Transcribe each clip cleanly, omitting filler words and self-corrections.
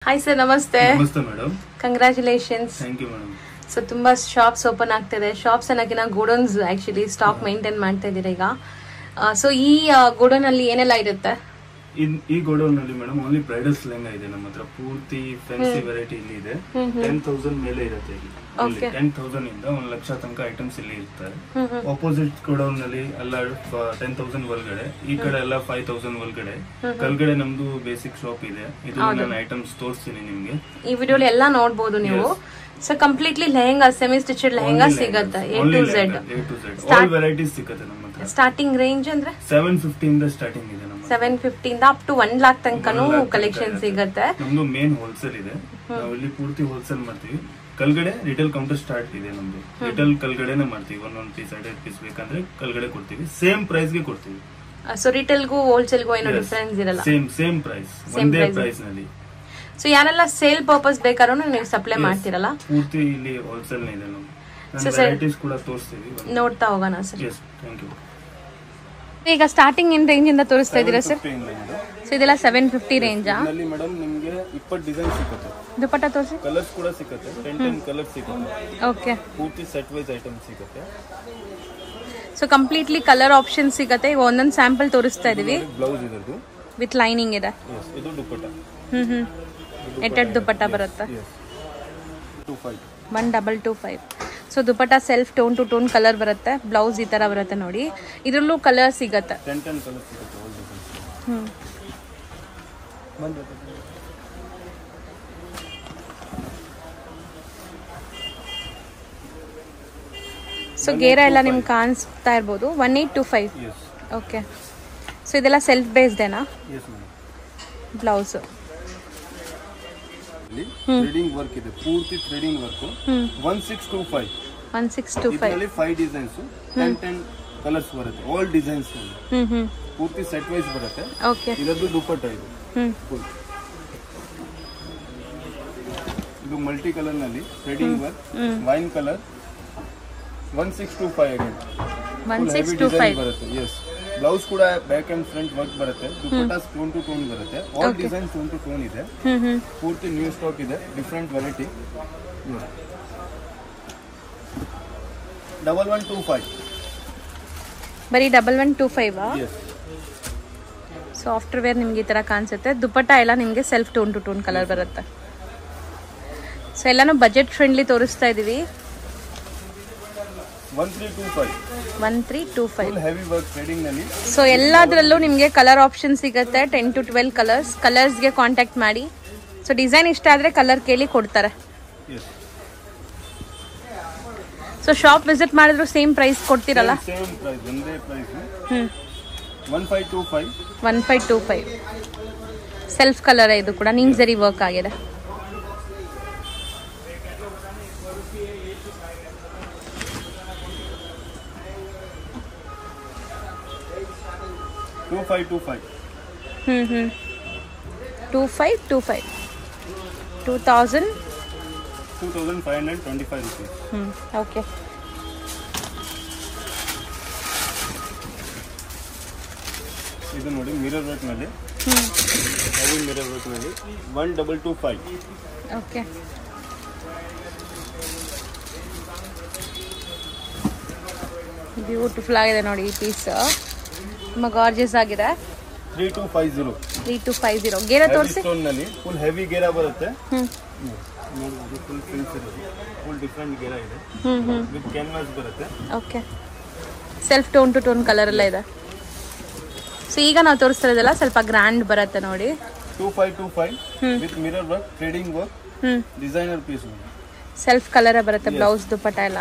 Hi sir, namaste. Namaste madam. Congratulations. Thank you madam. So ತುಂಬಾ shops open ಆಗ್ತಿದೆ. Shops ಅನ್ನೋಕಿನ godowns actually stock maintain ಮಾಡ್ತಾ ಇದ್ದೀರಾ ಈಗ. ಸೊ ಈ ಗೋಡೌನ್ ಅಲ್ಲಿ ಏನೆಲ್ಲ ಇರುತ್ತೆ? ಈ ಗೋಡೌನ್ ನಲ್ಲಿ ಮೇಡಮ್ ಓನ್ಲಿ ಬ್ರೈಡಲ್ಸ್ ಲೆಹಂಗಾ ಇದೆ ನಮ್ಮ ಹತ್ರ. ಪೂರ್ತಿ ಫ್ಯಾನ್ಸಿ ವೆರೈಟಿ ಇಲ್ಲಿ ಇದೆ. 10,000 ಮೇಲೆ ಇರುತ್ತೆ ಇಲ್ಲಿ. 10,000 ಇಂದ 1,00,000 ತನಕ ಐಟಮ್ಸ್ ಇಲ್ಲಿ ಇರ್ತಾರೆ. ಆಪೋಸಿಟ್ ಗೋಡೌನ್ ನಲ್ಲಿ ಎಲ್ಲ 10,000 ಒಳಗಡೆ, ಈ ಕಡೆ ಎಲ್ಲ 5,000 ಒಳಗಡೆ. ಕೆಳಗಡೆ ನಮ್ದು ಬೇಸಿಕ್ ಶಾಪ್ ಇದೆ. ಇದು ನಾನು ಐಟಮ್ಸ್ ತೋರಿಸ್ತೀನಿ ನಿಮ್ಗೆ. ಈ ವಿಡಿಯೋಲಿ ಎಲ್ಲ ನೋಡಬಹುದು ನೀವು. So completely lehenga, semi stitched lehenga ಸಿಗುತ್ತೆ A to Z. All varieties ಸಿಗುತ್ತೆ ನಮ್ಮ ಹತ್ರ. ಸ್ಟಾರ್ಟಿಂಗ್ ರೇಂಜ್ ಅಂದ್ರೆ 750 ಇಂದ ಸ್ಟಾರ್ಟಿಂಗ್ ಇದೆ ನಮ್ಮ 750 ಇಂದ ಅಪ್ ಟು 1 lakh ತನಕನೂ ಕಲೆಕ್ಷನ್ ಸಿಗುತ್ತೆ. ನಮ್ದು ಮೇನ್ ಹೋಲ್ಸೇಲ್ ಇದೆ. ನಾವು ಇಲ್ಲಿ ಪೂರ್ತಿ ಹೋಲ್ಸೇಲ್ ಮಾಡ್ತೀವಿ. ಕೆಳಗಡೆ ರಿಟೇಲ್ ಕೌಂಟರ್ ಸ್ಟಾರ್ಟ್ ಇದೆ ನಮ್ದು. ರಿಟೇಲ್ ಕೆಳಗಡೆನೆ ಮಾಡ್ತೀವಿ. ಒಂದೊಂದು ಪೀಸ್ 2 ಪೀಸ್ ಬೇಕಂದ್ರೆ ಕೆಳಗಡೆ ಕೊಡ್ತೀವಿ. ಸೇಮ್ ಪ್ರೈಸ್ ಗೆ ಕೊಡ್ತೀವಿ. ಸೊ ರಿಟೇಲ್ಗೂ ಹೋಲ್ಸೇಲ್ಗೂ ಏನೋ ಡಿಫರೆನ್ಸ್ ಇರಲ್ಲ. ಸೇಮ್ ಪ್ರೈಸ್, ಒಂದೇ ಪ್ರೈಸ್ ನಲ್ಲಿ. ಸೊ ಯಾರೆಲ್ಲ ಸೇಲ್ ಪರ್ಪಸ್ ಬೇಕಾದ್ರೂ ನೀವು ಸಪ್ಲೈ ಮಾಡ್ತೀರಲ್ಲ? ಪೂರ್ತಿ ಇಲ್ಲಿ ಹೋಲ್ಸೇಲ್ ಇದೆ ನಾವು. ವೆರೈಟೀಸ್ ಕೂಡ ತೋರಿಸ್ತೀವಿ, ನೋಡ್ತಾ ಹೋಗೋಣ ಸರ್. Yes, thank you. ಈಗ ಸ್ಟಾರ್ಟಿಂಗ್ ಇನ್ ರೇಂಜ್ ಇಂದ ತೋರಿಸ್ತಾ ಇದ್ದೀರಾ ಸರ್? ಸೊ ಇದೆಲ್ಲ 750 ರೇಂಜಾ? ಅಲ್ಲಿ ಮೇಡಮ್ ನಿಮಗೆ 20 ಡಿಸೈನ್ ಸಿಗುತ್ತೆ. ದುಪಟ್ಟ ತೋರಿಸಿ. ಕಲರ್ಸ್ ಕೂಡ ಸಿಗುತ್ತೆ. 10 ಕಲರ್ಸ್ ಸಿಗುತ್ತೆ. ಓಕೆ. ಪೂರ್ತಿ ಸೆಟ್ ವೈಸ್ ಐಟಮ್ ಸಿಗುತ್ತೆ. ಸೊ ಕಂಪ್ಲೀಟ್ಲಿ ಕಲರ್ ಆಪ್ಷನ್ ಸಿಗುತ್ತೆ. ಈಗ ಒಂದೊಂದು ಸ್ಯಾಂಪಲ್ ತೋರಿಸ್ತಾ ಇದೀವಿ. ಬ್ಲೌಸ್ ಇದರದು ವಿತ್ ಲೈನಿಂಗ್ ಇದೆ. ಇದು ದುಪಟ್ಟ. ಎಟೆಡ್ ದುಪಟ್ಟ ಬರುತ್ತೆ. 1225. So dupatta self tone to tone colour ಬರುತ್ತೆ. ಬ್ಲೌಸ್ ಈ ತರ ಬರುತ್ತೆ ನೋಡಿ. ಇದರಲ್ಲೂ ಕಲರ್ ಸಿಗುತ್ತೆ. 10 ಕಲರ್ ಸಿಗುತ್ತೆ. ಸೊ ಗೇರ ಎಲ್ಲ ನಿಮ್ಗೆ ಕಾಣಿಸ್ತಾ ಇರ್ಬೋದು. 1825. ಓಕೆ. ಸೊ ಇದೆಲ್ಲ ಸೆಲ್ಫ್ ಬೇಸ್ಡ್ ಏನಾ? ಬ್ಲೌಸ್ ಥ್ರೆಡಿಂಗ್ ವರ್ಕ್ ಇದೆ. ಪೂರ್ತಿ ಥ್ರೆಡಿಂಗ್ ವರ್ಕ್. 1625. 1625 ಇದರಲ್ಲಿ 5 ಡಿಸೈನ್ಸ್, 10 ಕಲರ್ಸ್ ಬರುತ್ತೆ. ಆಲ್ ಡಿಸೈನ್ಸ್ ಪೂರ್ತಿ ಸೆಟ್ ವೈಸ್ ಬರುತ್ತೆ. ಓಕೆ. ಇದರದ್ದು ದುಪಟ್ಟ ಇದು. ಇದು ಮಲ್ಟಿ ಕಲರ್ ನಲ್ಲಿ threading work, wine colour. 1625 again 1625 ಬರುತ್ತೆ. ಎಸ್. ಬ್ಲೌಸ್ ಕೂಡ ಬ್ಯಾಕ್ ಅಂಡ್ ಫ್ರಂಟ್ ವರ್ಕ್ ಬರುತ್ತೆ. ದುಪಟ್ಟ ಟೋನ್ ಟು ಟೋನ್ ಬರುತ್ತೆ. All design tone to tone ಇದೆ. ಪೂರ್ತಿ ನ್ಯೂ ಸ್ಟಾಕ್ ಇದೆ. Different variety. 1125. ಬರೀ 1125. ಸೊ ಆಫ್ಟರ್ ವೇರ್ ನಿಮ್ಗೆ ಈ ತರ ಕಾಣಿಸುತ್ತೆ. ದುಪಟ್ಟ ಎಲ್ಲ ನಿಮ್ಗೆ self tone to tone colour ಬರುತ್ತೆ. ಸೊ ಎಲ್ಲಾನು ಬಜೆಟ್ ಫ್ರೆಂಡ್ಲಿ ತೋರಿಸ್ತಾ ಇದೀವಿ. 1325 ಹೆವಿ ವರ್ಕ್ ಥ್ರೆಡಿಂಗ್ ನಲ್ಲಿ. ಸೊ ಎಲ್ಲದರಲ್ಲೂ ನಿಮಗೆ ಕಲರ್ ಆಪ್ಷನ್ ಸಿಗುತ್ತೆ. 10 to 12 ಕಲರ್ಸ್. ಕಲರ್ಸ್ಗೆ ಕಾಂಟ್ಯಾಕ್ಟ್ ಮಾಡಿ. ಸೊ ಡಿಸೈನ್ ಇಷ್ಟ ಆದ್ರೆ ಕಲರ್ ಕೇಳಿ ಕೊಡ್ತಾರೆ. ಸೊ ಶಾಪ್ ವಿಸಿಟ್ ಮಾಡಿದ್ರು ಸೇಮ್ ಪ್ರೈಸ್ ಕೊಡ್ತೀರಲ್ಲ? ಸೇಮ್ ಪ್ರೈಸ್, ಒಂದೇ ಪ್ರೈಸ್. 1525. 1525 self colour. ಇದು ಕೂಡ ನಿಮ್ ಜರಿ ವರ್ಕ್ ಆಗಿದೆ. $2525. 2525. 2,525 rupees. ಓಕೆ. ಇದು ನೋಡಿ ಮಿರರ್ ವರ್ಕ್ ನಲ್ಲಿ. ಹೆವಿ ಮಿರರ್ ವರ್ಕ್ ನಲ್ಲಿ 1225. ಓಕೆ. ಬ್ಯೂಟಿಫುಲ್ ಆಗಿದೆ ನೋಡಿ ಈ ಪೀಸ್. ತುಂಬಾ ಗಾರ್ಜಿಯಸ್ ಆಗಿದೆ. 3250. 3250 ಗೇರ ತೋರಿಸಿ. ಸ್ಟೋನ್ ನಲ್ಲಿ ಫುಲ್ ಹೆವಿ ಗೇರ ಬರುತ್ತೆ. ನೋಡಿ ಫುಲ್ ಪ್ರಿಂಟ್ಸ್ ಇರುತ್ತೆ. ಫುಲ್ ಡಿಫರೆಂಟ್ ಗೇರ ಇದೆ. ವಿತ್ ಕ್ಯಾನ್ವಾಸ್ ಬರುತ್ತೆ. Okay. Self tone to tone colour ಎಲ್ಲ ಇದೆ. ಸೊ ಈಗ ನಾವು ತೋರಿಸ್ತಾ ಇರೋದೆಲ್ಲ ಸ್ವಲ್ಪ ಗ್ರ್ಯಾಂಡ್ ಬರುತ್ತೆ ನೋಡಿ. 2525 with mirror work, threading work, designer piece. Self colour ಬರುತ್ತೆ. ಬ್ಲೌಸ್ ದುಪಟ್ಟ ಎಲ್ಲ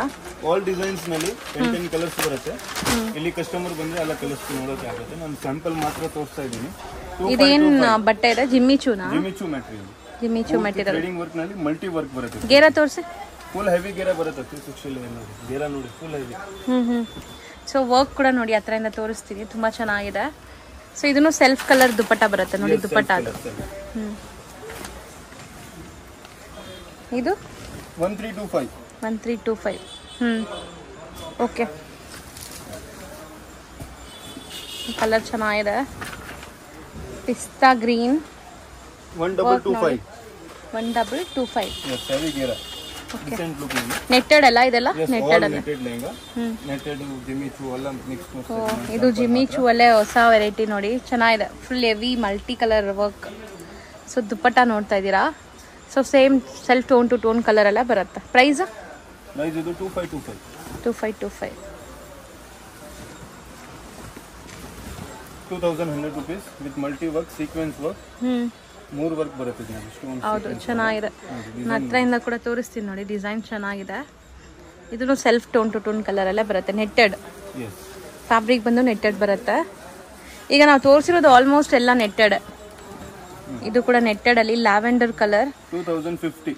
ಆಲ್ ಡಿಸೈನ್ಸ್ ನಲ್ಲಿ 10 ಕಲರ್ಸ್ ಬರುತ್ತೆ. ಇಲ್ಲಿ ಕಸ್ಟಮರ್ ಬಂದ್ರೆ ಎಲ್ಲ ಕಲರ್ಸ್ ನೋಡೋಕೆ ಆಗುತ್ತೆ. ನಾನು ಸ್ಯಾಂಪಲ್ ಮಾತ್ರ ತೋರಿಸ್ತಾ ಇದ್ದೀನಿ. ಇದೇನ್ ಬಟ್ಟೆ ಇದೆ? ಜಿಮ್ಮಿಚೂನಾ? ಜಿಮ್ಮಿಚೂ ಮೆಟೀರಿಯಲ್. ಜಿಮ್ಮಿಚೂ ಮೆಟೀರಿಯಲ್. ಥ್ರೆಡಿಂಗ್ ವರ್ಕ್ ನಲ್ಲಿ ಮಲ್ಟಿ ವರ್ಕ್ ಬರುತ್ತೆ. ಗೇರ ತೋರಿಸಿ. ಫುಲ್ ಹೆವಿ ಗೇರ ಬರುತ್ತೆ. 360 ನೋಡಿ ಗೇರ ನೋಡಿ ಫುಲ್ ಹೆವಿ. ಸೊ ವರ್ಕ್ ಕೂಡ ನೋಡಿ ಹತ್ರದಿಂದ ತೋರಿಸ್ತೀನಿ. ತುಂಬಾ ಚೆನ್ನಾಗಿದೆ. ಸೊ ಇದನ್ನು ಸೆಲ್ಫ್ ಕಲರ್ ದುಪಟ್ಟ ಬರುತ್ತೆ ನೋಡಿ. ದುಪಟ್ಟ ಅದು. ಇದು 1325. 1325. ಓಕೆ. ಕಲರ್ ಚೆನ್ನಾಗಿದೆ. Pista green 1225 1225. Yes, heavy ghera. Decent looking. Netted ಅಲ್ಲ ಇದೆಲ್ಲ? Yes, ನೆಟ್ಟೆಡ್ all ಅಲ್ಲ. netted lehenga. Netted Jimmy Choo ಎಲ್ಲ ಮಿಕ್ಸ್ ಮಾಡ್ತಾರೆ. ಇದು ಜಿಮ್ಮಿ ಚೂ ಅಲ್ಲೇ ಹೊಸ ವೆರೈಟಿ ನೋಡಿ, ಚೆನ್ನಾಗಿದೆ. Full heavy multi colour work. So dupatta ನೋಡ್ತಾ ಇದ್ದೀರಾ. So same self tone to tone colour ಎಲ್ಲ ಬರುತ್ತೆ. ಪ್ರೈಸ್ ಇದು 2525. 2525. 2100 rupees with multi work, sequence work. ಮೂರು ವರ್ಕ್ ಬರುತ್ತೆ ನೋಡಿ, ಸ್ಟೋನ್. ಹೌದು, ಚೆನ್ನಾಗಿದೆ. ನಾನು ಹತ್ರದಿಂದ ಕೂಡ ತೋರಿಸ್ತೀನಿ ನೋಡಿ, ಡಿಸೈನ್ ಚೆನ್ನಾಗಿದೆ. ಇದನ್ನು self tone to tone colour ಎಲ್ಲ ಬರುತ್ತೆ. ನೆಟ್ಟೆಡ್ ಫ್ಯಾಬ್ರಿಕ್ ಬಂದು ನೆಟ್ಟೆಡ್ ಬರುತ್ತೆ. ಈಗ ನಾವು ತೋರಿಸಿರೋದು ಆಲ್ಮೋಸ್ಟ್ ಎಲ್ಲ ನೆಟ್ಟೆಡ್. ಇದು ಕೂಡ ನೆಟ್ಟೆಡ್ ಅಲ್ಲಿ ಲ್ಯಾವೆಂಡರ್ ಕಲರ್. 2050.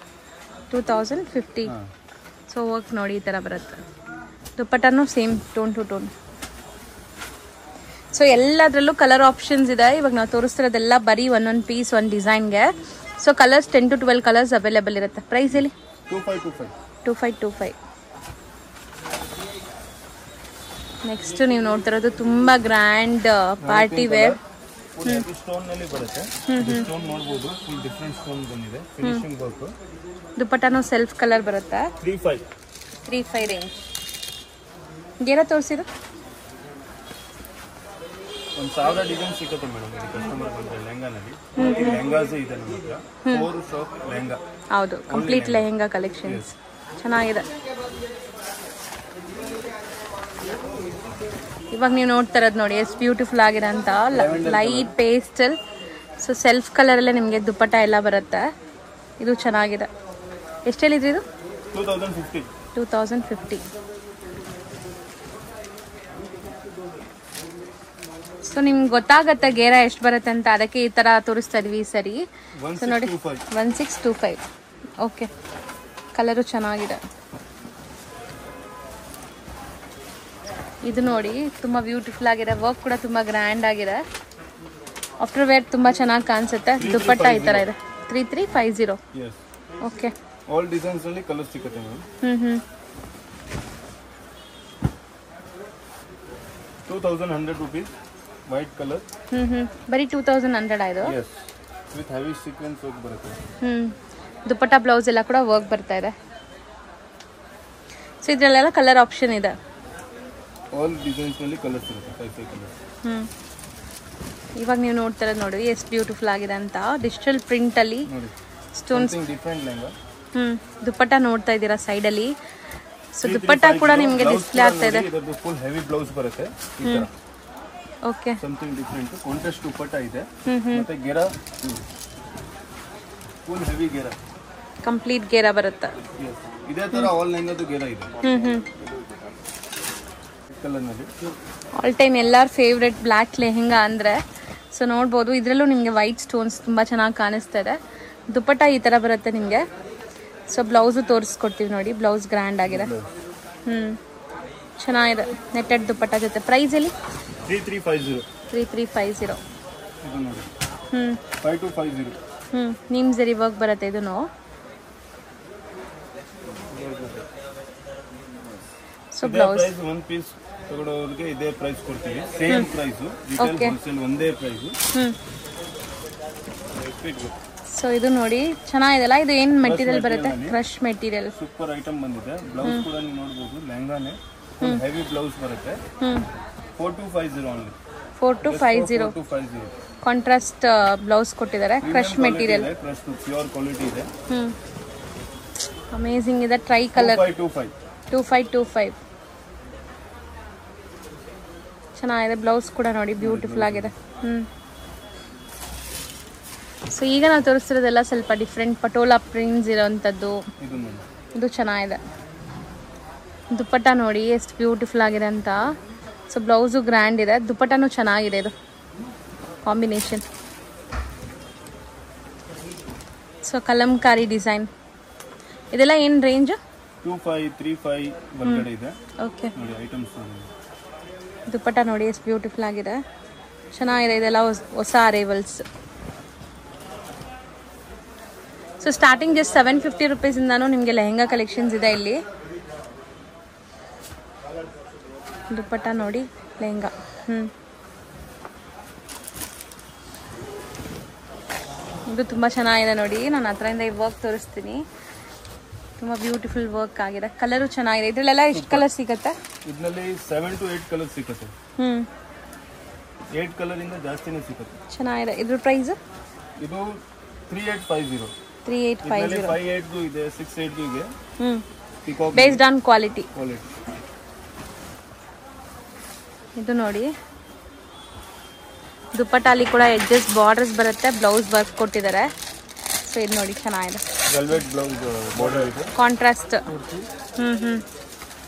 ಸೊ ವರ್ಕ್ ನೋಡಿ ಈ ತರ ಬರುತ್ತೆ. ದುಪ್ಪಟ್ಟನು same tone to tone. So ಎಲ್ಲದರಲ್ಲೂ ಕಲರ್ ಆಪ್ಷನ್ಸ್ ಇದೆ. ಇವಾಗ ನಾವು ತೋರಿಸ್ತಿರೋದೆಲ್ಲ ಬರೀ ಒಂದೊಂದು ಪೀಸ್ ಒಂದು ಡಿಸೈನ್ಗೆ. So colours 10 to 12 colours available ಇರುತ್ತೆ. ಪ್ರೈಸ್ ಹೇಳಿ? 2525. ನೆಕ್ಸ್ಟ್ ನೀವು ನೋಡ್ತಿರೋದು ತುಂಬಾ ಗ್ರ್ಯಾಂಡ್ ಪಾರ್ಟಿ ವೇರ್. ಸ್ಟೋನ್ ನಲ್ಲಿ ಬರುತ್ತೆ. ಸ್ಟೋನ್ ನೋಡಬಹುದು, ಫುಲ್ ಡಿಫರೆಂಟ್ ಸ್ಟೋನ್ ಬಂದಿದೆ. Finishing work. ದುಪ್ಪಟ್ಟನು ಸೆಲ್ಫ್ ಕಲರ್ ಬರುತ್ತೆ. 35 ರೇಂಜ್. ಗೇರ ತೋರಿಸಿದ್ರು 1000 ಡಿಸೈನ್ ಸಿಗುತ್ತೆ ಮೇಡಮ್. ಕಸ್ಟಮರ್ ಬಂದ್ರೆ ಲೆಹಂಗಾನಲ್ಲಿ ಲೆಹಂಗಾಸ್ ಇದೆ ನಮ್ಮ ಹತ್ರ. 4 ಶಾಪ್ ಲೆಹಂಗಾ. ಹೌದು, ಕಂಪ್ಲೀಟ್ ಲೆಹಂಗಾ ಕಲೆಕ್ಷನ್ಸ್ ಚೆನ್ನಾಗಿದೆ. ಇವಾಗ ನೀವು ನೋಡ್ತಾ ಇರೋದು ನೋಡಿ, ಎಷ್ಟು ಬ್ಯೂಟಿಫುಲ್ ಆಗಿದೆ ಅಂತ. Light pastel. ಸೊ ಸೆಲ್ಫ್ ಕಲರಲ್ಲೇ ನಿಮಗೆ ದುಪ್ಪಟ್ಟ ಎಲ್ಲ ಬರುತ್ತೆ. ಇದು ಚೆನ್ನಾಗಿದೆ. ಎಷ್ಟು ಹೇಳಿದ್ರಿ ಇದು? 2050. ಸೊ ನಿಮ್ಗೆ ಗೊತ್ತಾಗತ್ತೆ ಗೇರ ಎಷ್ಟು ಬರುತ್ತೆ ಅಂತ, ಅದಕ್ಕೆ ಈ ತರ ತೋರಿಸ್ತಾ ಇದೀವಿ ಸರಿ. ಸೊ ನೋಡಿ 1625. ಓಕೆ, ಕಲರು ಚೆನ್ನಾಗಿದೆ. ಇದು ನೋಡಿ ತುಂಬಾ ಬ್ಯೂಟಿಫುಲ್ ಆಗಿದೆ. ವರ್ಕ್ ಕೂಡ ತುಂಬಾ ಗ್ರ್ಯಾಂಡ್ ಆಗಿದೆ. ಆಫ್ಟರ್ ವೇರ್ ತುಂಬಾ ಚೆನ್ನಾಗಿ ಕಾಣಿಸುತ್ತೆ. ದುಪ್ಪಟ್ಟ ಈ ತರ ಇದೆ. 3350. ಓಕೆ, ಆಲ್ ಡಿಸೈನ್ಸ್ ಅಲ್ಲಿ ಕಲರ್ ಸಿಗುತ್ತೆ ಮೇಡಮ್. 2100 rupees. White colour. ಬರೀ 2100 ಆಯ್ತು. Yes, with heavy sequence work ಬರುತ್ತೆ. ದುಪ್ಪಟ್ಟ ಬ್ಲೌಸ್ ಎಲ್ಲ ಕೂಡ ವರ್ಕ್ ಬರ್ತಾ ಇದೆ. ಸೊ ಇದರಲ್ಲೆಲ್ಲ ಕಲರ್ ಆಪ್ಷನ್ ಇದೆ. ಆಲ್ ಡಿಸೈನ್ಸ್ ನಲ್ಲಿ ಕಲರ್ಸ್ ಇರುತ್ತೆ. 5 ಕಲರ್ಸ್. ಇವಾಗ ನೀವು ನೋಡ್ತಾ ಇರೋದು ನೋಡಿ ಎಷ್ಟು ಬ್ಯೂಟಿಫುಲ್ ಆಗಿದೆ ಅಂತ. ಡಿಜಿಟಲ್ ಪ್ರಿಂಟ್ ಅಲ್ಲಿ ಸ್ಟೋನ್ಸ್. ಡಿಫರೆಂಟ್ ಲೆಹಂಗಾ. ದುಪ್ಪಟ್ಟ ನೋಡ್ತಾ ಇದ್ದೀರಾ ಸೈಡ್ ಅಲ್ಲಿ. ಸೊ ದುಪ್ಪಟ್ಟ ಕೂಡ ನಿಮಗೆ ಡಿಸ್ಪ್ಲೇ ಆಗ್ತಾ ಇದೆ. ಇದು ಫುಲ್ ಹೆವಿ ಬ್ಲೌಸ್ ಬರುತ್ತೆ ಈ ತರ. Okay, something different. ಕಾಂಟ್ರಾಸ್ಟ್ ದುಪ್ಪಟ್ಟ ಇದೆ. ಮತ್ತೆ ಗೆರಾ ಫುಲ್ ಹೆವಿ ಗೆರಾ. ಕಂಪ್ಲೀಟ್ ಗೆರಾ ಬರುತ್ತೆ. ಇದೇ ತರ ಆಲ್ ಲೆಹಂಗಾದು ಗೆರಾ ಇದೆ. ಕಲರ್ ನಲ್ಲಿ ಆಲ್ ಟೈಮ್ ಎಲ್ಲಾರ ಫೇವ್ರೆಟ್ ಬ್ಲ್ಯಾಕ್ ಲೆಹಂಗಾ ಅಂದ್ರೆ. ಸೊ ನೋಡ್ಬೋದು, ಇದರಲ್ಲೂ ನಿಮಗೆ ವೈಟ್ ಸ್ಟೋನ್ಸ್ ತುಂಬಾ ಚೆನ್ನಾಗಿ ಕಾಣಿಸ್ತಾ ಇದೆ. ದುಪ್ಪಟ್ಟ ಈ ತರ ಬರುತ್ತೆ ನಿಮಗೆ. ಸೊ ಬ್ಲೌಸು ತೋರಿಸ್ಕೊಡ್ತೀವಿ ನೋಡಿ. ಬ್ಲೌಸ್ ಗ್ರ್ಯಾಂಡ್ ಆಗಿದೆ. ಚೆನ್ನಾಗಿದೆ. ನೆಟ್ಟೆಡ್ ದುಪ್ಪಟ್ಟ ಜೊತೆ. ಪ್ರೈಸ್ ಎಲ್ಲಿ? 3350. ಇದು ನೋಡಿ 5250. ನಿಮ್ ಜರಿ ವರ್ಕ್ ಬರುತ್ತೆ ಇದನ್ನು. ಸೊ ಬ್ಲೌಸ್ ಒನ್ ಪೀಸ್ ತಗೊಳ್ಳೋರಿಗೆ ಇದೇ ಪ್ರೈಸ್ ಕೊಡ್ತೀವಿ. Same price. ರಿಟೇಲ್ ಹೋಲ್ಸೇಲ್ ಒಂದೇ ಪ್ರೈಸ್. ಸೊ ಇದು ನೋಡಿ ಚೆನ್ನಾಗಿದೆಲ್ಲ. ಇದು ಏನ್ ಮೆಟೀರಿಯಲ್ ಬರುತ್ತೆ? Crush material. ಸೂಪರ್ ಐಟಮ್ ಬಂದಿದೆ. ಬ್ಲೌಸ್ ಕೂಡ ನೀವು ನೋಡಬಹುದು. ಲೆಹಂಗಾನೆ ಹೆವಿ ಬ್ಲೌಸ್ ಬರುತ್ತೆ. 4250 ಓನ್ಲಿ. 4250. ಕಾಂಟ್ರಾಸ್ಟ್ ಬ್ಲೌಸ್ ಕೊಟ್ಟಿದ್ದಾರೆ. Crush material. Crush pure quality ಇದೆ. ಅಮೇಜಿಂಗ್ ಇದೆ. Tri colour. 2525. ಚೆನ್ನಾಗಿದೆ. ಬ್ಲೌಸ್ ಕೂಡ ನೋಡಿ ಬ್ಯೂಟಿಫುಲ್ ಆಗಿದೆ. ಸೊ ಈಗ ನಾವು ತೋರಿಸ್ತಿರೋದೆಲ್ಲ ಸ್ವಲ್ಪ ಡಿಫ್ರೆಂಟ್ ಪಟೋಲಾ ಪ್ರಿಂಟ್ಸ್ ಇರೋವಂಥದ್ದು. ಇದು ಚೆನ್ನಾಗಿದೆ. ದುಪ್ಪಟ್ಟ ನೋಡಿ ಎಷ್ಟು ಬ್ಯೂಟಿಫುಲ್ ಆಗಿದೆ ಅಂತ. ಸೊ ಬ್ಲೌಸು ಗ್ರ್ಯಾಂಡ್ ಇದೆ. ದುಪ್ಪಟ್ಟನೂ ಚೆನ್ನಾಗಿದೆ. ಇದು ಕಾಂಬಿನೇಷನ್. So Kalamkari design. ಇದೆಲ್ಲ ಏನು ರೇಂಜ್? 2535 ಒಳಗಡೆ ಇದೆ. ಓಕೆ, ನೋಡಿ ಐಟಮ್ಸ್. ದುಪ್ಪಟ್ಟ ನೋಡಿ ಎಷ್ಟು ಬ್ಯೂಟಿಫುಲ್ ಆಗಿದೆ. ಚೆನ್ನಾಗಿದೆ. ಇದೆಲ್ಲ ಹೊಸ ಅರೈವಲ್ಸ್. ಸೊ ಸ್ಟಾರ್ಟಿಂಗ್ ಜಸ್ಟ್ 750 ರೂಪೀಸಿಂದಾನು ನಿಮಗೆ ಲೆಹಂಗಾ ಕಲೆಕ್ಷನ್ಸ್ ಇದೆ ಇಲ್ಲಿ. ದುಪ್ಪಟ್ಟ ನೋಡಿ ಲೆಹಂಗಾ. ಇದು ತುಂಬ ಚೆನ್ನಾಗಿದೆ ನೋಡಿ. ನಾನು ಹತ್ರದಿಂದ ಈ ವರ್ಕ್ ತೋರಿಸ್ತೀನಿ. ತುಂಬ ಬ್ಯೂಟಿಫುಲ್ ವರ್ಕ್ ಆಗಿದೆ. ಕಲರು ಚೆನ್ನಾಗಿದೆ. ಇದರಲ್ಲೆಲ್ಲ ಎಷ್ಟು ಕಲರ್ ಸಿಗುತ್ತೆ? ಇದರಲ್ಲಿ 7 to 8 ಕಲರ್ ಸಿಗುತ್ತೆ. 8 ಕಲರ್ ಇಂದ ಜಾಸ್ತಿನೇ ಸಿಗುತ್ತೆ. ಚೆನ್ನಾಗಿದೆ. ಇದ್ರ ಪ್ರೈಸ್ ಇದು 3850. 3850. 58 ಇದೆ, 68 ಇದೆ. Based on quality. ಇದು ನೋಡಿ, ದುಪ್ಪಟ್ಟಾಲಿ ಕೂಡ ಎಡ್ಜಸ್ ಬಾರ್ಡರ್ಸ್ ಬರುತ್ತೆ, ಬ್ಲೌಸ್ ವರ್ಕ್ ಕೊಟ್ಟಿದ್ದಾರೆ. ಸೊ ಇದು ನೋಡಿ ಚೆನ್ನಾಗಿದೆ. ವೆಲ್ವೆಟ್ ಬ್ಲೌಸ್ ಬಾರ್ಡರ್ ಇದೆ, ಕಾಂಟ್ರಾಸ್ಟ್.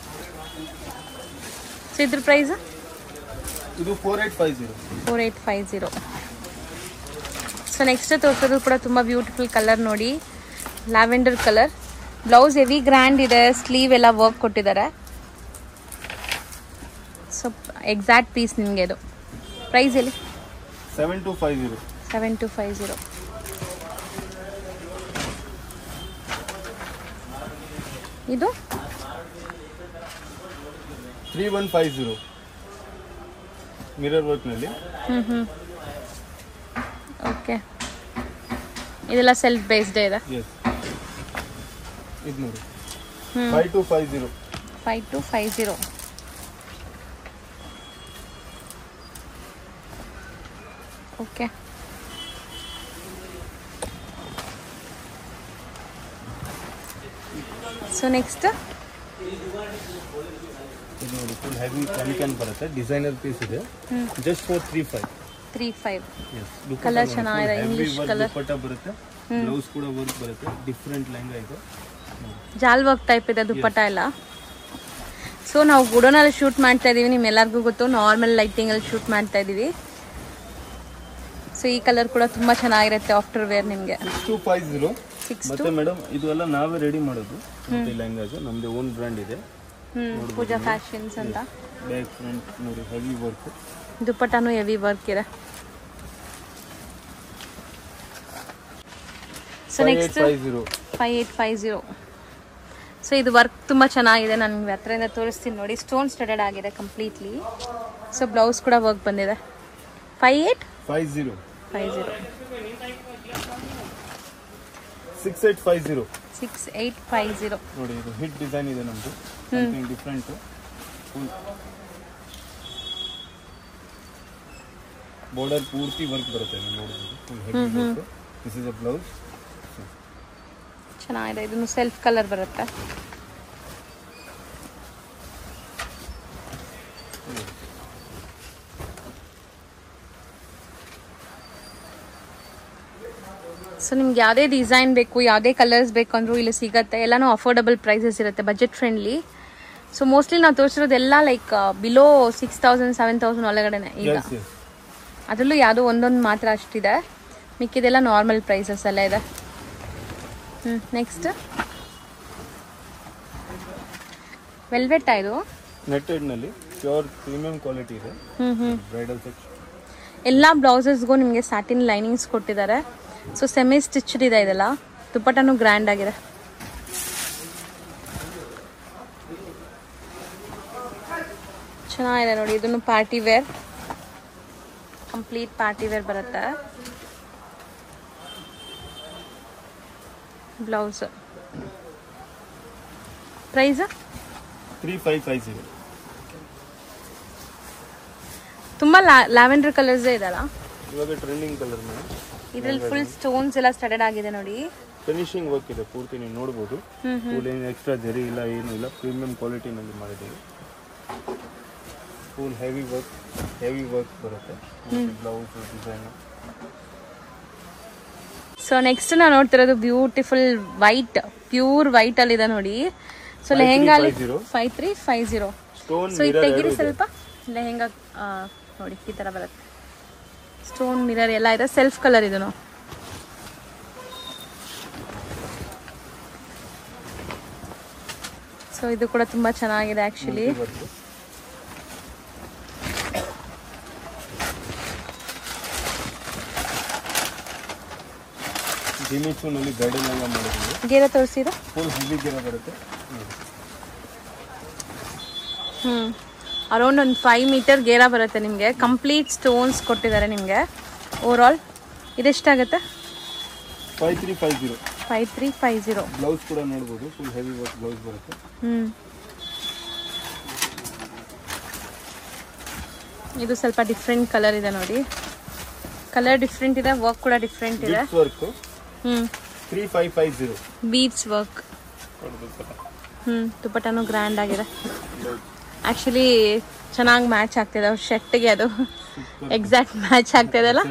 ಸೊ ಇದ್ರ ಪ್ರೈಸ್ ಇದು 4850. 4850. ಸೊ ನೆಕ್ಸ್ಟ್ ತೋರಿಸೋದು ಕೂಡ ತುಂಬ ಬ್ಯೂಟಿಫುಲ್ ಕಲರ್ ನೋಡಿ, lavender colour. Blouse heavy grand ಇದೆ, ಸ್ಲೀವ್ ಎಲ್ಲ ವರ್ಕ್ ಕೊಟ್ಟಿದ್ದಾರೆ. ಸೊ ಎಕ್ಸಾಕ್ಟ್ ಪೀಸ್ ನಿಮಗೆ ಇದು. ಪ್ರೈಸ್ ಎಲ್ಲಿ? 7250. 7250. ಇದು 3150 ಮಿರರ್ ವರ್ಕ್ ನಲ್ಲಿ. ಓಕೆ, ಇದೆಲ್ಲ ಸೆಲ್ಫ್ ಬೇಸ್ಡ್ ಇದೆ. ಇದು ನೋಡಿ 5250. 5250. ಓಕೆ, ಸೊ ನೆಕ್ಸ್ಟ್ ಇದು ನೋಡಿ ಫುಲ್ ಹೆವಿ ಕ್ಯಾನ್ ಬರುತ್ತೆ, ಡಿಸೈನರ್ ಪೀಸ್ ಇದೆ. Just for 35. ಕಲರ್ ಚೆನ್ನಾಗಿದೆ, ಇಂಗ್ಲಿಷ್ ಕಲರ್. ದುಪ್ಪಟ್ಟ ಬರುತ್ತೆ, ಬ್ಲೌಸ್ ಕೂಡ ವರ್ಕ್ ಬರುತ್ತೆ, ಡಿಫರೆಂಟ್ ಲೆಹಂಗಾ ಇದೆ. ಜಾಲ್ ವರ್ಕ್ ಟೈಪ್ ಇದೆ ದುಪ್ಪಟ್ಟ ಎಲ್ಲ. ಸೊ ನಾವು ಗುಡೋನಲ್ಲಿ ಶೂಟ್ ಮಾಡ್ತಾ ಇದೀವಿ, ನಿಮ್ಮೆಲ್ಲರಿಗೂ ಗೊತ್ತು. ನಾರ್ಮಲ್ ಲೈಟಿಂಗ್ ಅಲ್ಲಿ ಶೂಟ್ ಮಾಡ್ತಾ ಇದೀವಿ. ಸೊ ಈ ಕಲರ್ ಕೂಡ ತುಂಬಾ ಚೆನ್ನಾಗಿರುತ್ತೆ ಆಫ್ಟರ್ ವೇರ್ ನಿಮಗೆ. 6250. ಮತ್ತೆ ಮೇಡಮ್ ಇದು ಎಲ್ಲ ನಾವೇ ರೆಡಿ ಮಾಡೋದು ಲೆಹಂಗಾಸ್, ನಮ್ದು ಓನ್ ಬ್ರ್ಯಾಂಡ್ ಇದೆ. ಪೂಜಾ ಫ್ಯಾಷನ್ಸ್ ಅಂತ. ಬ್ಯಾಕ್ ಫ್ರಂಟ್ ನೋಡಿ ಹೆವಿ ವರ್ಕ್, ದುಪ್ಪಟ್ಟನು ಹೆವಿ ವರ್ಕ್ ಇದೆ. So next 5850. ಸೊ ಇದು ವರ್ಕ್ ತುಂಬ ಚೆನ್ನಾಗಿದೆ, ನಾನು ನಿಮ್ಗೆ ಹತ್ರದಿಂದ ತೋರಿಸ್ತೀನಿ ನೋಡಿ. ಸ್ಟೋನ್ ಸ್ಟಡೆಡ್ ಆಗಿದೆ ಕಂಪ್ಲೀಟ್ಲಿ. ಸೊ ಬ್ಲೌಸ್ ಕೂಡ ವರ್ಕ್ ಬಂದಿದೆ. 5850. 6850 ನೋಡಿ. ಇದು ಹಿಟ್ ಡಿಸೈನ್ ಇದೆ ನಮ್ದು, ಸಮಥಿಂಗ್ ಡಿಫರೆಂಟ್. ಬಾರ್ಡರ್ ಪೂರ್ತಿ ವರ್ಕ್ ಬರುತ್ತೆ ನೋಡಬಹುದು, full heavy work. This is a blouse. ಚೆನ್ನಾಗಿದೆ. ಇದನ್ನು ಸೆಲ್ಫ್ ಕಲರ್ ಬರುತ್ತೆ. ಸೊ ನಿಮ್ಗೆ ಯಾವುದೇ ಡಿಸೈನ್ ಬೇಕು, ಯಾವುದೇ ಕಲರ್ಸ್ ಬೇಕು ಅಂದ್ರೂ ಇಲ್ಲಿ ಸಿಗುತ್ತೆ. ಎಲ್ಲಾನು ಅಫೋರ್ಡಬಲ್ ಪ್ರೈಸಸ್ ಇರುತ್ತೆ, ಬಜೆಟ್ ಫ್ರೆಂಡ್ಲಿ. ಸೊ ಮೋಸ್ಟ್ಲಿ ನಾವು ತೋರಿಸಿರೋದೆಲ್ಲ ಲೈಕ್ ಬಿಲೋ 6000 7000 ಒಳಗಡೆನೆ ಈಗ. ಅದರಲ್ಲೂ ಯಾವುದೋ ಒಂದೊಂದು ಮಾತ್ರ ಅಷ್ಟಿದೆ, ಮಿಕ್ಕಿದೆಲ್ಲ ನಾರ್ಮಲ್ ಪ್ರೈಸಸ್ ಎಲ್ಲ ಇದೆ. ನೆಕ್ಸ್ಟ್ ವೆಲ್ವೆಟ್ ಇದು ನೆಟ್ಟೆಡ್ ನಲ್ಲಿ ಪ್ಯೂರ್ ಪ್ರೀಮಿಯಂ ಕ್ವಾಲಿಟಿ ಇದೆ. ಬ್ರೈಡಲ್ ಸೆಕ್ಷನ್ ಎಲ್ಲ ಬ್ಲೌಸಸ್ಗೂ ನಿಮಗೆ ಸ್ಯಾಟಿನ್ ಲೈನಿಂಗ್ಸ್ ಕೊಟ್ಟಿದ್ದಾರೆ. ಸೊ ಸೆಮಿ ಸ್ಟಿಚ್ಡ್ ಇದೆ ಇದೆಲ್ಲ. ದುಪ್ಪಟ್ಟನು ಗ್ರ್ಯಾಂಡ್ ಆಗಿದೆ. ಚೆನ್ನಾಗಿದೆ ನೋಡಿ. ಇದನ್ನು party wear, complete party wear ಬರುತ್ತೆ. Blouse price 3550. ತುಂಬಾ ಲ್ಯಾವೆಂಡರ್ ಕಲರ್ಸ್ ಇದೆಲ್ಲ ಇವಾಗ ಟ್ರೆಂಡಿಂಗ್ ಕಲರ್ ಮೇಡಮ್. ಇದರಲ್ಲಿ ಫುಲ್ ಸ್ಟೋನ್ಸ್ ಎಲ್ಲ ಸ್ಟಡೆಡ್ ಆಗಿದೆ ನೋಡಿ. ಫಿನಿಶಿಂಗ್ ವರ್ಕ್ ಇದೆ ಪೂರ್ತಿ, ನೀವು ನೋಡಬಹುದು. ಫುಲ್ ಏನು ಎಕ್ಸ್ಟ್ರಾ ಜರಿ ಇಲ್ಲ, ಏನು ಇಲ್ಲ, ಪ್ರೀಮಿಯಂ ಕ್ವಾಲಿಟಿ ನಲ್ಲಿ ಮಾಡಿದ್ದೀವಿ. ಫುಲ್ ಹೆವಿ ವರ್ಕ್ ಬರುತ್ತೆ, ಬ್ಲೌಸ್ ಡಿಸೈನ್. ಸೊ ನೆಕ್ಸ್ಟ್ ನಾವು ನೋಡ್ತಿರೋದು ಬ್ಯೂಟಿಫುಲ್ ವೈಟ್, ಪ್ಯೂರ್ ವೈಟ್ ಅಲ್ಲಿ ಇದೆ ನೋಡಿ. ಸೊ ಲೆಹೆಂಗಾ 5350. ಸೊ ಇದು ತೆಗೀರಿ ಸ್ವಲ್ಪ. ಲೆಹೆಂಗಾ ನೋಡಿ ಈ ತರ ಬರುತ್ತೆ, ಸ್ಟೋನ್ ಮಿರರ್ ಎಲ್ಲ ಇದೆ, ಸೆಲ್ಫ್ ಕಲರ್ ಇದನ್ನು. ಸೊ ಇದು ಕೂಡ ತುಂಬಾ ಚೆನ್ನಾಗಿದೆ ಆಕ್ಚುಲಿ. ಗೇರ ತೋರಿಸಿದ ಅರೌಂಡ್ ಒಂದು 5 ಮೀಟರ್ ಗೇರ ಬರುತ್ತೆ ನಿಮಗೆ. ಕಂಪ್ಲೀಟ್ ಸ್ಟೋನ್ಸ್ ಕೊಟ್ಟಿದ್ದಾರೆ ನಿಮಗೆ. Over all ಇದೆಷ್ಟಾಗುತ್ತೆ? 5350 5350 ಬ್ಲೌಸ್ ಕೂಡ ನೋಡಬಹುದು ಫುಲ್ ಹೆವಿ ವರ್ಕ್ ಬ್ಲೌಸ್ ಬರುತ್ತೆ ಇದು ಸ್ವಲ್ಪ ಡಿಫರೆಂಟ್ ಕಲರ್ ಇದೆ ನೋಡಿ ಕಲರ್ ಡಿಫರೆಂಟ್ ಇದೆ ವರ್ಕ್ ಕೂಡ ಡಿಫರೆಂಟ್ ಇದೆ ವರ್ಕ್ 3550 ಬೀಡ್ಸ್ ವರ್ಕ್ ದುಪಟ್ಟಾನು ಗ್ರ್ಯಾಂಡ್ ಆಗಿದೆ ಆಕ್ಚುಲಿ ಚೆನ್ನಾಗಿ ಮ್ಯಾಚ್ ಆಗ್ತಿದೆ ಅವ್ರ ಶರ್ಟ್ಗೆ ಅದು ಎಕ್ಸಾಕ್ಟ್ ಮ್ಯಾಚ್ ಆಗ್ತಿದೆಲ್ಲ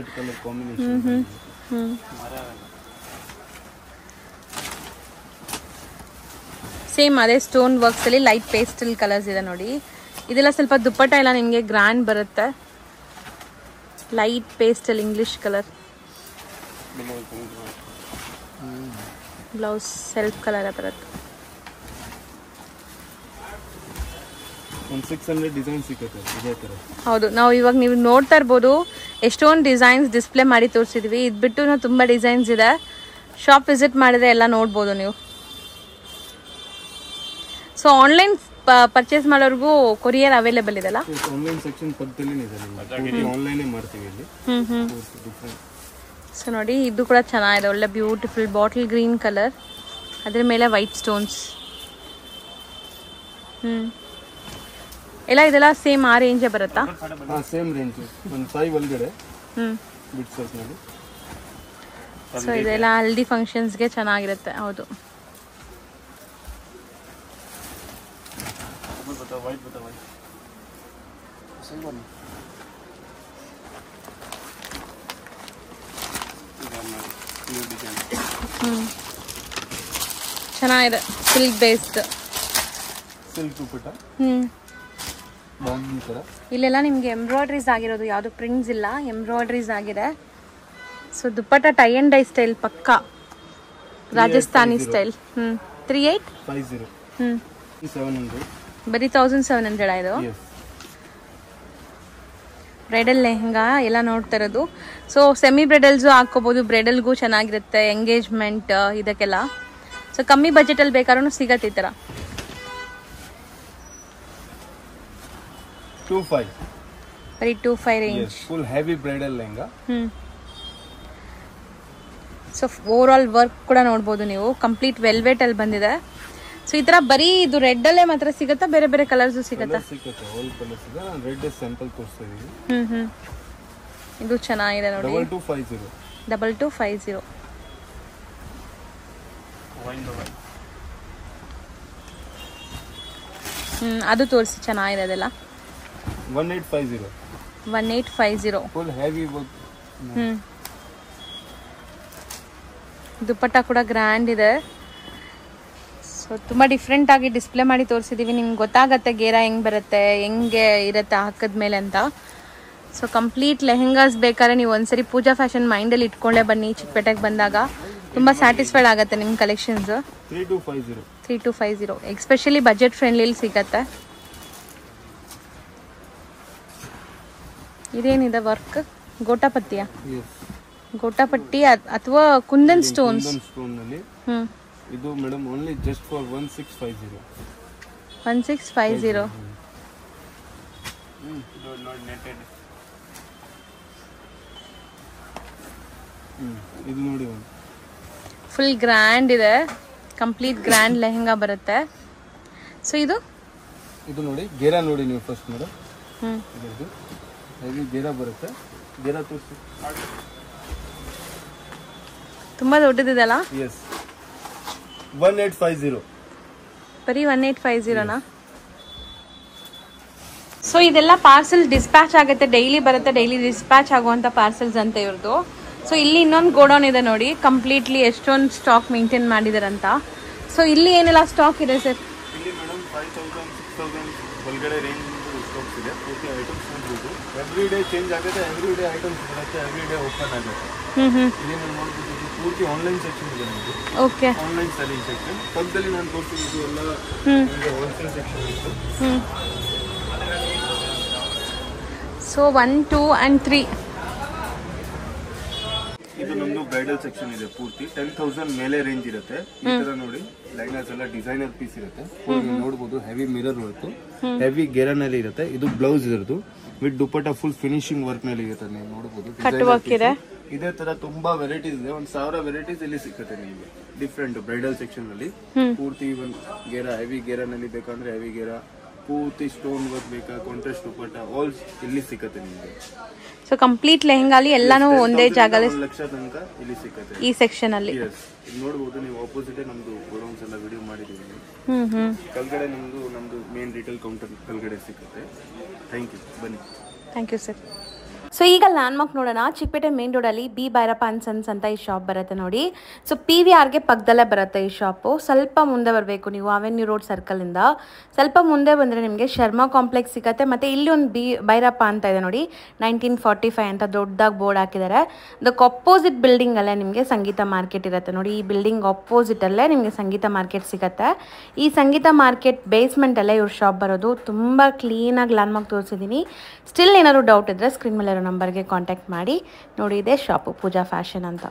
ಸೇಮ್ ಅದೇ ಸ್ಟೋನ್ ವರ್ಕ್ಸ್ ಅಲ್ಲಿ ಲೈಟ್ ಪೇಸ್ಟಲ್ ಕಲರ್ಸ್ ಇದೆ ನೋಡಿ ಇದೆಲ್ಲ ಸ್ವಲ್ಪ ದುಪ್ಪಟ್ಟ ಎಲ್ಲ ನಿಮಗೆ ಗ್ರ್ಯಾಂಡ್ ಬರುತ್ತೆ light pastel English colour blouse self colour ಬರುತ್ತೆ 600 ಡಿಸೈನ್ ಸಿಗುತ್ತೆ ಇದೇ ತರ ಹೌದು ನಾವು ಇವಾಗ ನೀವು ನೋಡ್ತಾ ಇರ್ಬೋದು ಎಷ್ಟೊಂದು ಡಿಸೈನ್ಸ್ ಡಿಸ್ಪ್ಲೇ ಮಾಡಿ ತೋರಿಸಿದ್ವಿ ಇದು ಬಿಟ್ಟು ತುಂಬಾ ಡಿಸೈನ್ಸ್ ಇದೆ ಶಾಪ್ ವಿಸಿಟ್ ಮಾಡಿದ್ರೆ ಎಲ್ಲ ನೋಡ್ಬೋದು ನೀವು ಸೊ ಆನ್ಲೈನ್ ಪರ್ಚೇಸ್ ಮಾಡೋರ್ಗೂ ಕೊರಿಯರ್ ಅವೈಲೇಬಲ್ ಇದೆಲ್ಲ ಆನ್ಲೈನ್ ಸೆಕ್ಷನ್ ಪಕ್ಕದಲ್ಲಿ ಇದೆ ನಾವು ಆನ್ಲೈನ್ ಮಾಡ್ತೀವಿ ಇಲ್ಲಿ ಸೊ ನೋಡಿ ಇದು ಕೂಡ ಚೆನ್ನಾಗಿದೆ ಒಳ್ಳೆ ಬ್ಯೂಟಿಫುಲ್ ಬಾಟಲ್ ಗ್ರೀನ್ ಕಲರ್ ಅದ್ರ ಮೇಲೆ ವೈಟ್ ಸ್ಟೋನ್ಸ್ ಎಲ್ಲ ಇದೆಲ್ಲ ಸೇಮ್ ಆ ರೇಂಜ್ ಬರುತ್ತಾ ಸೇಮ್ ರೇಂಜ್ ಒಂದು 5 ಒಳಗಡೆ ಬಿಟ್ಸ್ ನೋಡಿ ಸೊ ಇದೆಲ್ಲ ಹಲ್ದಿ ಫಂಕ್ಷನ್ಸ್ಗೆ ಚೆನ್ನಾಗಿರುತ್ತೆ ಹೌದು ಚೆನ್ನಾಗಿದೆ ಸಿಲ್ಕ್ ಬೇಸ್ಡ್ ಸಿಲ್ಕ್ ದುಪಟ್ಟ ಇಲ್ಲೆಲ್ಲ ನಿಮ್ಗೆ ಎಂಬ್ರಾಯ್ಡ್ರೀಸ್ ಆಗಿರೋದು ಯಾವುದು ಪ್ರಿಂಟ್ಸ್ ಇಲ್ಲ ಎಂಬ್ರಾಯ್ಡ್ರೀಸ್ ಆಗಿದೆ so dupatta tie and dye style ಪಕ್ಕಾ ರಾಜಸ್ಥಾನಿ ಸ್ಟೈಲ್ 3850 ಬರೀ 1700 ಇದು ಬ್ರೈಡಲ್ ಲೆಹಂಗಾ ಎಲ್ಲ ನೋಡ್ತಾ ಇರೋದು ಸೊ ಸೆಮಿ ಬ್ರೈಡಲ್ಸು ಹಾಕೋಬಹುದು ಬ್ರೈಡಲ್ಗೂ ಚೆನ್ನಾಗಿರುತ್ತೆ ಎಂಗೇಜ್ಮೆಂಟ್ ಇದಕ್ಕೆಲ್ಲ ಸೊ ಕಮ್ಮಿ ಬಜೆಟಲ್ಲಿ ಬೇಕಾದ್ರೂ ಸಿಗತ್ತೆ ಈ ಥರ 25 ಬರೀ 25 range full heavy bridal lehenga so over all work ಕೂಡ ನೋಡ್ಬೋದು ನೀವು ಕಂಪ್ಲೀಟ್ ವೆಲ್ವೆಟ್ ಅಲ್ಲಿ ಬಂದಿದೆ ಸೊ ಈ ತರ ಬರೀ ಇದು ರೆಡ್ ಅಲ್ಲೇ ಮಾತ್ರ ಸಿಗುತ್ತಾ ಬೇರೆ ಬೇರೆ ಕಲರ್ಸ್ ಸಿಗುತ್ತಾ ಸಿಗುತ್ತೆ ಆಲ್ ಕಲರ್ಸ್ ಇದೆ ನಾನು ರೆಡ್ ಸ್ಯಾಂಪಲ್ ತೋರಿಸ್ತಾ ಇದೀನಿ ಇದು ಚೆನ್ನಾಗಿದೆ ನೋಡಿ 2250 ಅದು ತೋರಿಸಿ ಚೆನ್ನಾಗಿದೆ ಅದೆಲ್ಲ 1850 ಫುಲ್ ಹೆವಿ ವರ್ಕ್ ದುಪ್ಪಟ್ಟ ಕೂಡ ಗ್ರ್ಯಾಂಡ್ ಇದೆ ಸೊ ತುಂಬಾ ಡಿಫ್ರೆಂಟ್ ಆಗಿ ಡಿಸ್ಪ್ಲೇ ಮಾಡಿ ತೋರಿಸಿದೀವಿ ನಿಮ್ಗೆ ಗೊತ್ತಾಗತ್ತೆ ಗೇರ ಹೆಂಗ್ ಬರುತ್ತೆ ಹೆಂಗೆ ಇರುತ್ತೆ ಹಾಕದ್ಮೇಲೆ ಅಂತ ಸೊ ಕಂಪ್ಲೀಟ್ ಲೆಹೆಂಗಾಸ್ ಬೇಕಾದ್ರೆ ನೀವು ಒಂದ್ಸರಿ ಪೂಜಾ ಫ್ಯಾಷನ್ ಮೈಂಡಲ್ಲಿ ಇಟ್ಕೊಂಡೇ ಬನ್ನಿ ಚಿಕ್ಕಪೇಟೆಗೆ ಬಂದಾಗ ತುಂಬಾ ಸ್ಯಾಟಿಸ್ಫೈಡ್ ಆಗುತ್ತೆ ನಿಮ್ಮ ಕಲೆಕ್ಷನ್ಸ್ 3250 ಎಸ್ಪೆಷಲಿ ಬಜೆಟ್ ಫ್ರೆಂಡ್ಲಿ ಸಿಗತ್ತೆ ಇದೇನಿದೆ ವರ್ಕ್ ಗೋಟಾಪಟ್ಟಿಯ ಗೋಟಾಪಟ್ಟಿ ಅಥವಾ ಕುಂದನ್ ಸ್ಟೋನ್ಸ್ ಇದು ಮೇಡಮ್ ಓನ್ಲಿ ಜಸ್ಟ್ ಫಾರ್ 1650 ಇದು ನೋಡಿ ಫುಲ್ ಗ್ರ್ಯಾಂಡ್ ಇದೆ ಕಂಪ್ಲೀಟ್ ಗ್ರ್ಯಾಂಡ್ ಲೆಹಂಗಾ ಬರುತ್ತೆ ಸೊ ಇದು ನೋಡಿ ಗೇರಾ ನೋಡಿ ನೀವು ಫಸ್ಟ್ ಮೇಡಮ್ ಇದು ಹೆವಿ ಗೇರಾ ಬರುತ್ತೆ ಗೇರಾ ತೋರಿಸಿ ತುಂಬಾ ದೊಡ್ಡದಿದೆಲ್ಲ ಎಸ್ 1850 ಬರೀ 1850ನಾ ಸೊ ಇದೆಲ್ಲ ಪಾರ್ಸೆಲ್ ಡಿಸ್ಪ್ಯಾಚ್ ಆಗುತ್ತೆ ಡೈಲಿ ಬರುತ್ತೆ ಡೈಲಿ ಡಿಸ್ಪ್ಯಾಚ್ ಆಗುವಂತ ಪಾರ್ಸೆಲ್ಸ್ ಅಂತ ಇವ್ರದ್ದು ಸೊ ಇಲ್ಲಿ ಇನ್ನೊಂದು ಗೋಡೌನ್ ಇದೆ ನೋಡಿ ಕಂಪ್ಲೀಟ್ಲಿ ಎಷ್ಟೊಂದು ಸ್ಟಾಕ್ ಮೇಂಟೈನ್ ಮಾಡಿದಾರಂತ ಸೊ ಇಲ್ಲಿ ಏನೆಲ್ಲ ಸ್ಟಾಕ್ ಇದೆ ಸರ್ ಇಲ್ಲಿ ಮೇಡಮ್ 5000 6000 ಒಳಗಡೆ ರೇಂಜ್ ಸ್ಟಾಕ್ಸ್ ಇದೆ ಓಕೆ ಐಟಮ್ಸ್ ನೋಡಬಹುದು ಎವ್ರಿ ಡೇ ಚೇಂಜ್ ಆಗುತ್ತೆ ಎವ್ರಿ ಡೇ ಐಟಮ್ಸ್ ಬರುತ್ತೆ ಎವ್ರಿ ಡೇ ಓಪನ್ ಆಗುತ್ತೆ ಇಲ್ಲಿ ನೀವು ನೋಡಬಹುದು ಪೂರ್ತಿ ಆನ್ಲೈನ್ ಸೆಕ್ಷನ್ ಇದೆ ನಿಮಗೆ ಓಕೆ ಆನ್ಲೈನ್ ಸೆಲ್ಲಿಂಗ್ ಸೆಕ್ಷನ್ ಪಕ್ಕದಲ್ಲಿ ನಾನು ತೋರಿಸಿದ್ದು ಎಲ್ಲ ಹೋಲ್ಸೇಲ್ ಸೆಕ್ಷನ್ ಇತ್ತು ಸೊ 1 2 and 3 ಇದು ನಮ್ದು ಬ್ರೈಡಲ್ ಸೆಕ್ಷನ್ ಇದೆ ಪೂರ್ತಿ 10000 ಮೇಲೆ ರೇಂಜ್ ಇರುತ್ತೆ ಈ ತರ ನೋಡಿ ಲೆಹಂಗಾಸ್ ಎಲ್ಲ ಡಿಸೈನರ್ ಪೀಸ್ ಇರುತ್ತೆ ನೋಡಬಹುದು ಹೆವಿ ಮಿರರ್ ವರ್ಕ್ ಹೆವಿ ಗೆರಾ ನಲ್ಲಿ ಇರುತ್ತೆ ಇದು ಬ್ಲೌಸ್ ಇರೋದು with dupatta full finishing work ನಲ್ಲಿ ಇರುತ್ತೆ ನೀವು ನೋಡಬಹುದು ಕಟ್ ವರ್ಕ್ ಇದೆ ಇದೇ ತರ ತುಂಬಾ ವೆರೈಟೀಸ್ ಇದೆ. 1000 ವೆರೈಟೀಸ್ ಇಲ್ಲಿ ಸಿಗುತ್ತೆ ನಿಮಗೆ. ಡಿಫ್ರೆಂಟ್ ಬ್ರೈಡಲ್ ಸೆಕ್ಷನ್ ಅಲ್ಲಿ ಪೂರ್ತಿ ಇವನ್ ಗೇರಾ, ಹೆವಿ ಗೇರಾ ನಲ್ಲಿ ಬೇಕಂದ್ರೆ ಹೆವಿ ಗೇರಾ, ಪೂರ್ತಿ ಸ್ಟೋನ್ ವರ್ಕ್ ಬೇಕಾ, ಕಾಂಟ್ರಾಸ್ಟ್ ದುಪಟ್ಟ, ಆಲ್ ಇಲ್ಲಿ ಸಿಗುತ್ತೆ ನಿಮಗೆ. ಸೊ ಕಂಪ್ಲೀಟ್ ಲೆಹಂಗಾಲಿ ಎಲ್ಲಾನು ಒಂದೇ ಜಾಗದಲ್ಲಿ 1 ಲಕ್ಷ ತನಕ ಇಲ್ಲಿ ಸಿಗುತ್ತೆ ಈ ಸೆಕ್ಷನ್ ಅಲ್ಲಿ. ಇಲ್ಲಿ ನೋಡಬಹುದು ನೀವು. ಆಪೋಸಿಟ್ ನಮ್ದು ಗೋಡೌನ್ಸ್ ಎಲ್ಲ ವಿಡಿಯೋ ಮಾಡಿದೀವಿ. ಕೆಳಗಡೆ ನಮ್ದು ಮೇನ್ ರಿಟೇಲ್ ಕೌಂಟರ್ ಕೆಳಗಡೆ ಸಿಗುತ್ತೆ. ಥ್ಯಾಂಕ್ ಯು, ಬನ್ನಿ. Thank you sir. ಸೊ ಈಗ ಲ್ಯಾಂಡ್ಮಾರ್ಕ್ ನೋಡೋಣ. ಚಿಕ್ಕಪೇಟೆ ಮೇನ್ ರೋಡಲ್ಲಿ ಬಿ ಭೈರಪ್ಪ ಅಂಡ್ ಸನ್ಸ್ ಅಂತ ಈ ಶಾಪ್ ಬರುತ್ತೆ ನೋಡಿ. ಸೊ PVRಗೆ ಪಕ್ಕದಲ್ಲೇ ಬರುತ್ತೆ ಈ ಶಾಪು. ಸ್ವಲ್ಪ ಮುಂದೆ ಬರಬೇಕು ನೀವು ಅವೆನ್ಯೂ ರೋಡ್ ಸರ್ಕಲಿಂದ. ಸ್ವಲ್ಪ ಮುಂದೆ ಬಂದರೆ ನಿಮಗೆ ಶರ್ಮಾ ಕಾಂಪ್ಲೆಕ್ಸ್ ಸಿಗುತ್ತೆ. ಮತ್ತು ಇಲ್ಲಿ ಒಂದು ಭೈರಪ್ಪ ಅಂತ ಇದೆ ನೋಡಿ, 1945 ಅಂತ ದೊಡ್ಡದಾಗಿ ಬೋರ್ಡ್ ಹಾಕಿದ್ದಾರೆ. ಅದಕ್ಕೆ ಅಪೋಸಿಟ್ ಬಿಲ್ಡಿಂಗಲ್ಲೇ ನಿಮಗೆ ಸಂಗೀತ ಮಾರ್ಕೆಟ್ ಇರುತ್ತೆ ನೋಡಿ. ಈ ಬಿಲ್ಡಿಂಗ್ ಅಪೋಸಿಟಲ್ಲೇ ನಿಮಗೆ ಸಂಗೀತ ಮಾರ್ಕೆಟ್ ಸಿಗುತ್ತೆ. ಈ ಸಂಗೀತ ಮಾರ್ಕೆಟ್ ಬೇಸ್ಮೆಂಟಲ್ಲೇ ಇವ್ರ ಶಾಪ್ ಬರೋದು. ತುಂಬ ಕ್ಲೀನಾಗಿ ಲ್ಯಾಂಡ್ಮಾರ್ಕ್ ತೋರಿಸಿದ್ದೀನಿ. ಸ್ಟಿಲ್ ಏನಾದರೂ ಡೌಟ್ ಇದ್ದರೆ ಸ್ಕ್ರೀನ್ ಮೇಲೆ ನಂಬರ್ಗೆ ಕಾಂಟ್ಯಾಕ್ಟ್ ಮಾಡಿ. ನೋಡಿ, ಇದೆ ಶಾಪು ಪೂಜಾ ಫ್ಯಾಷನ್ ಅಂತ.